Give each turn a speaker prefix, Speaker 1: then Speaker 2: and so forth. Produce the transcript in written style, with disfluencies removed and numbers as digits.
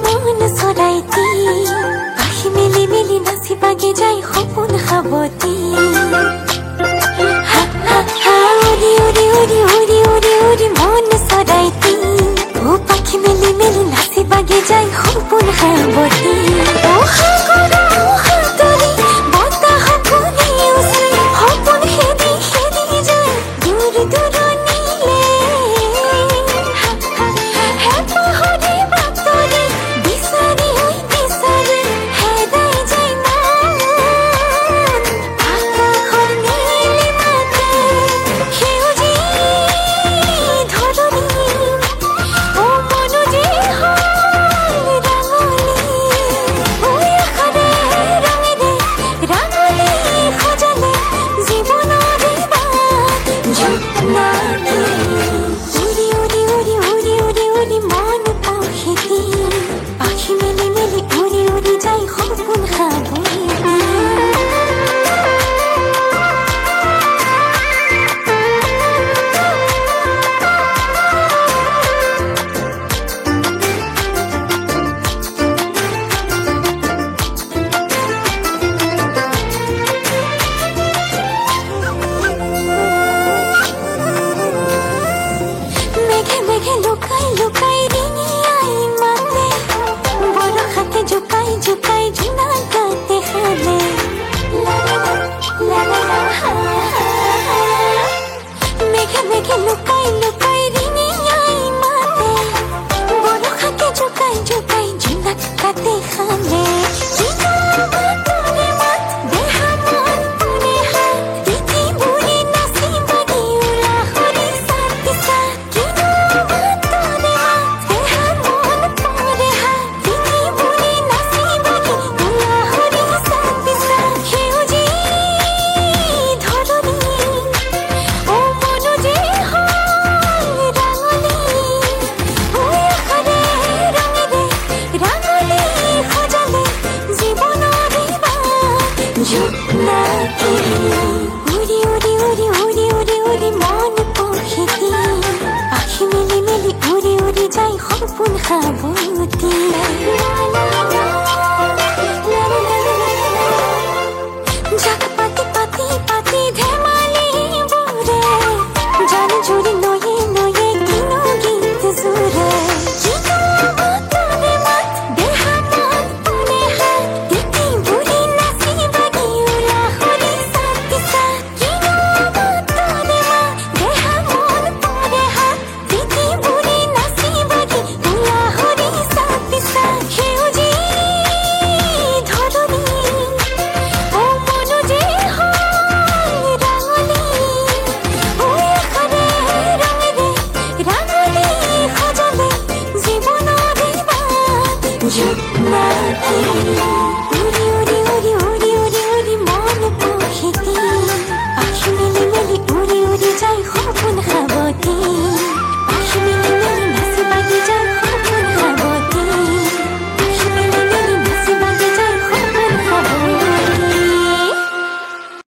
Speaker 1: মন চৰাইতি আহি মেলি মেলি নাচিবাগে যাই সপোন খাবতি উৰি উৰি উৰি উৰি উৰি উৰি মন চৰাইতি ও পাখি মেলি মেলি নাচিবাগে যাই সপোন খাবতি লুকাই লুকাই রিঙি আই মাতে বড় হাতে ঝুকাই ঝুকাই ঝুনা গাতে হালে মেঘে মেঘে লুকাই লুকাই রিঙি আই মাতে বড় হাতে ঝুকাই ঝুকাই ঝুনা গাতে হালে উড়ি উড়ি উড়ি উড়ি উড়ি উড়ি মন পখিতি পাখি মেলি মেলি উড়ি উড়ি যাই সপোন খাবতি জাক পাতি পাতি পাতি ধেমালি বোরে জান জুড়ি নয়ে নয়ে কিনো গীত জুড়ে Just like you.